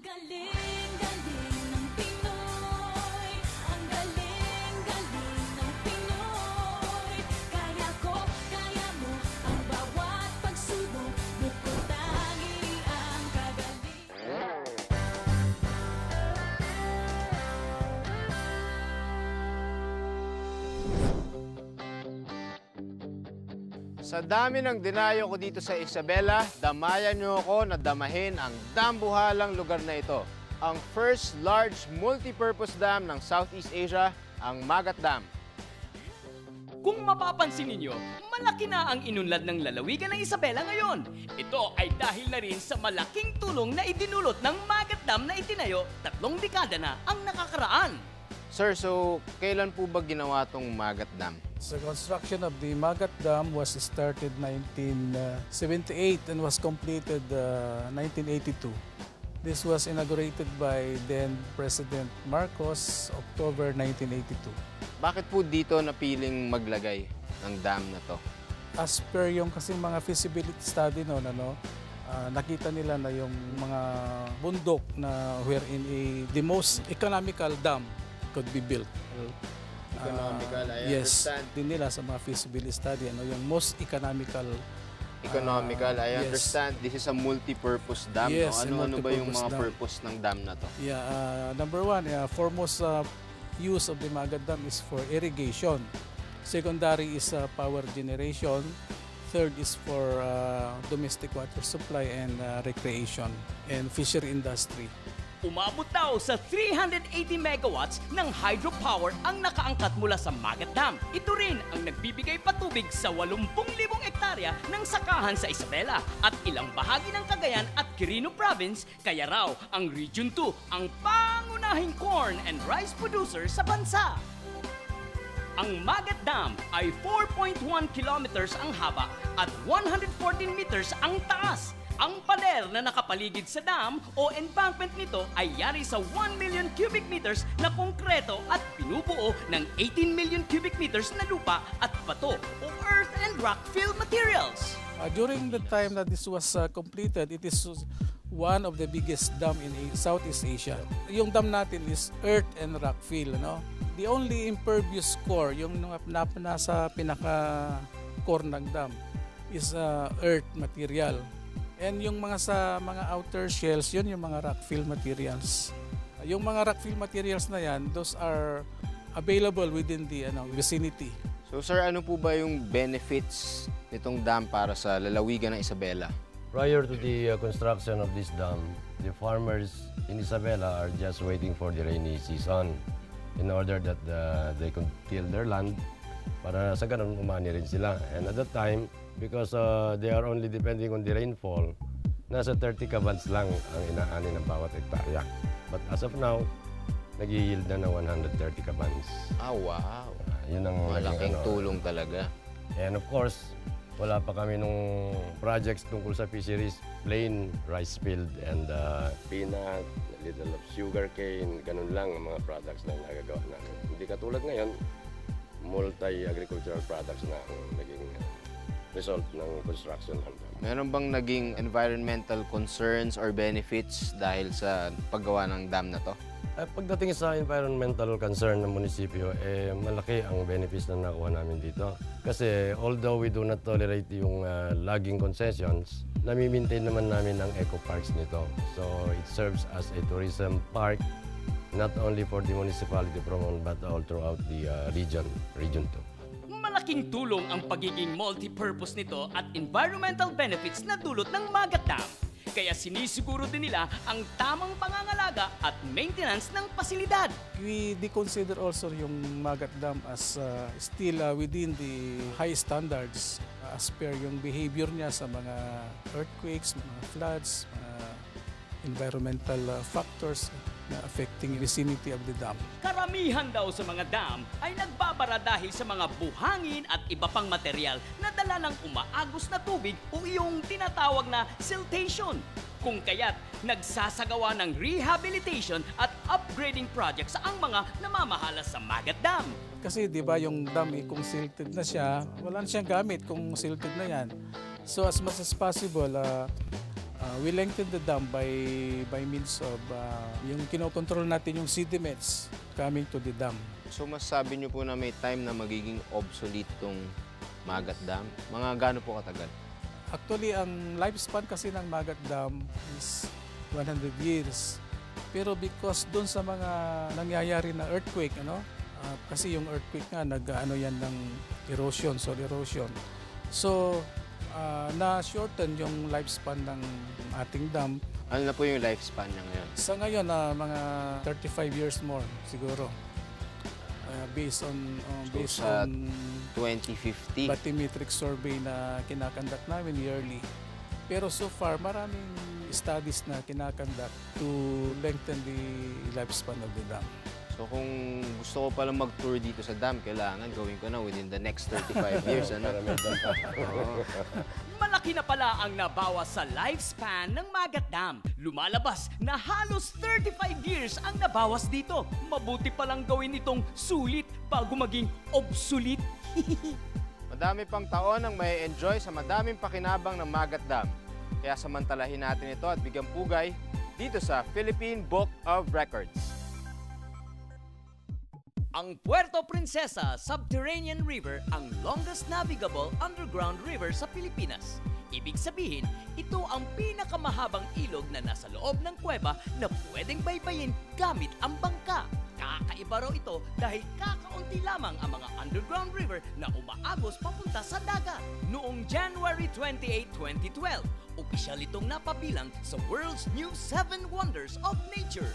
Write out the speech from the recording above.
Galing-galing ng Pinoy. Ang galing-galing ng Pinoy. Kaya ko, kaya mo, ang bawat pagsubok. Bukod tangi ang kagaling. Sa dami ng dinayo ko dito sa Isabela, damayan niyo ako na damahin ang dambuhalang lugar na ito. Ang first large multipurpose dam ng Southeast Asia, ang Magat Dam. Kung mapapansin ninyo, malaki na ang inunlad ng lalawigan ng Isabela ngayon. Ito ay dahil na rin sa malaking tulong na idinulot ng Magat Dam na itinayo 3 dekada na ang nakakaraan. Sir, so kailan po ba ginawa tong Magat Dam? The construction of the Magat Dam was started 1978 and was completed 1982. This was inaugurated by then President Marcos, October 1982. Bakit po dito napiling maglagay ng dam na to? As per yung kasi mga feasibility study noon, nakita nila na yung mga bundok na wherein the most economical dam could be built. Economical, I yes, understand. din nila sa mga feasibility study, yung most economical. Economical, I yes. understand. This is a multi-purpose dam. Yes, no? Ano ba yung mga multi-purpose dam. purpose ng dam na to? Yeah, number one, foremost use of the Magat Dam is for irrigation. Secondary is power generation. Third is for domestic water supply and recreation and fishery industry. Umabot daw sa 380 megawatts ng hydropower ang nakaangkat mula sa Magat Dam. Ito rin ang nagbibigay patubig sa 80,000 ektarya ng sakahan sa Isabela at ilang bahagi ng Cagayan at Quirino Province, kaya raw ang Region 2 ang pangunahing corn and rice producer sa bansa. Ang Magat Dam ay 4.1 kilometers ang haba at 114 meters ang taas. Ang pader na nakapaligid sa dam o embankment nito ay yari sa 1 million cubic meters na konkreto at binubuo ng 18 million cubic meters na lupa at bato o earth and rock fill materials. During the time that this was completed, it is one of the biggest dam in Southeast Asia. Yung dam natin is earth and rock fill. The only impervious core, yung nasa pinaka-core ng dam, is earth material. And yung sa mga outer shells, yun yung mga rock fill materials. Yung mga rock fill materials na yan, those are available within the vicinity. So sir, ano po ba yung benefits nitong dam para sa lalawigan ng Isabela? Prior to the construction of this dam, the farmers in Isabela are just waiting for the rainy season in order that they could till their land para sa ganun umani rin sila. And at that time, because they are only depending on the rainfall, nasa 30 kabans lang ang inaani ng bawat hektarya. But as of now, nag-yield na ng 130 kabans. Ah, wow. Yun ang malaking tulong talaga. And of course, wala pa kami nung projects tungkol sa fisheries, plain rice field and peanut, a little of sugar cane, ganun lang ang mga products na nagagawa namin. Hindi katulad ngayon, multi-agricultural products na ang naging result ng construction ng dam. Meron bang naging environmental concerns or benefits dahil sa paggawa ng dam na to? Pagdating sa environmental concern ng munisipyo, malaki ang benefits na nakuha namin dito. Kasi although we do not tolerate yung logging concessions, nami-maintain naman namin ang eco parks nito. So it serves as a tourism park, not only for the municipality Promon, but all throughout the Region 2. Malaking tulong ang pagiging multi-purpose nito at environmental benefits na dulot ng Magat Dam. Kaya sinisiguro din nila ang tamang pangangalaga at maintenance ng pasilidad. We consider also yung Magat Dam as still within the high standards as per yung behavior niya sa mga earthquakes, mga floods, mga environmental factors na affecting vicinity of the dam. Karamihan daw sa mga dam ay nagbabara dahil sa mga buhangin at iba pang material na dala ng umaagos na tubig o iyong tinatawag na siltation. Kung kaya't nagsasagawa ng rehabilitation at upgrading projects ang mga namamahala sa Magat Dam. Kasi di ba yung dam kung silted na siya, wala na siyang gamit kung silted na yan. So as much as possible, We lengthen the dam by means of yung kinokontrol natin yung sediments coming to the dam. So masasabi niyo po na may time na magiging obsolete tong Magat Dam? Mga gaano po katagal? Actually, ang lifespan kasi ng Magat Dam is 100 years. Pero because doon sa mga nangyayari na earthquake, kasi yung earthquake nga, nag-ano yan ng erosion, soil erosion. So, na-shorten yung lifespan ng ating dam. Ano na po yung lifespan niya ngayon? Sa ngayon, mga 35 years more siguro. Based on sa 2050? bathymetric survey na kinakandak namin yearly. Pero so far, maraming studies na kinakandak to lengthen the lifespan of the dam. So kung gusto ko palang mag-tour dito sa dam, kailangan gawin ko na within the next 35 years. Oo. Malaki na pala ang nabawas sa lifespan ng Magat Dam. Lumalabas na halos 35 years ang nabawas dito. Mabuti palang gawin itong sulit bago maging obsolete. Madami pang taon ang may enjoy sa madaming pakinabang ng Magat Dam. Kaya samantalahin natin ito at bigyan pugay dito sa Philippine Book of Records. Ang Puerto Princesa Subterranean River ang longest navigable underground river sa Pilipinas. Ibig sabihin, ito ang pinakamahabang ilog na nasa loob ng kuweba na pwedeng baybayin gamit ang bangka. Kakaiba raw ito dahil kakaunti lamang ang mga underground river na umaagos papunta sa dagat. Noong January 28, 2012, opisyal itong napabilang sa World's New 7 Wonders of Nature.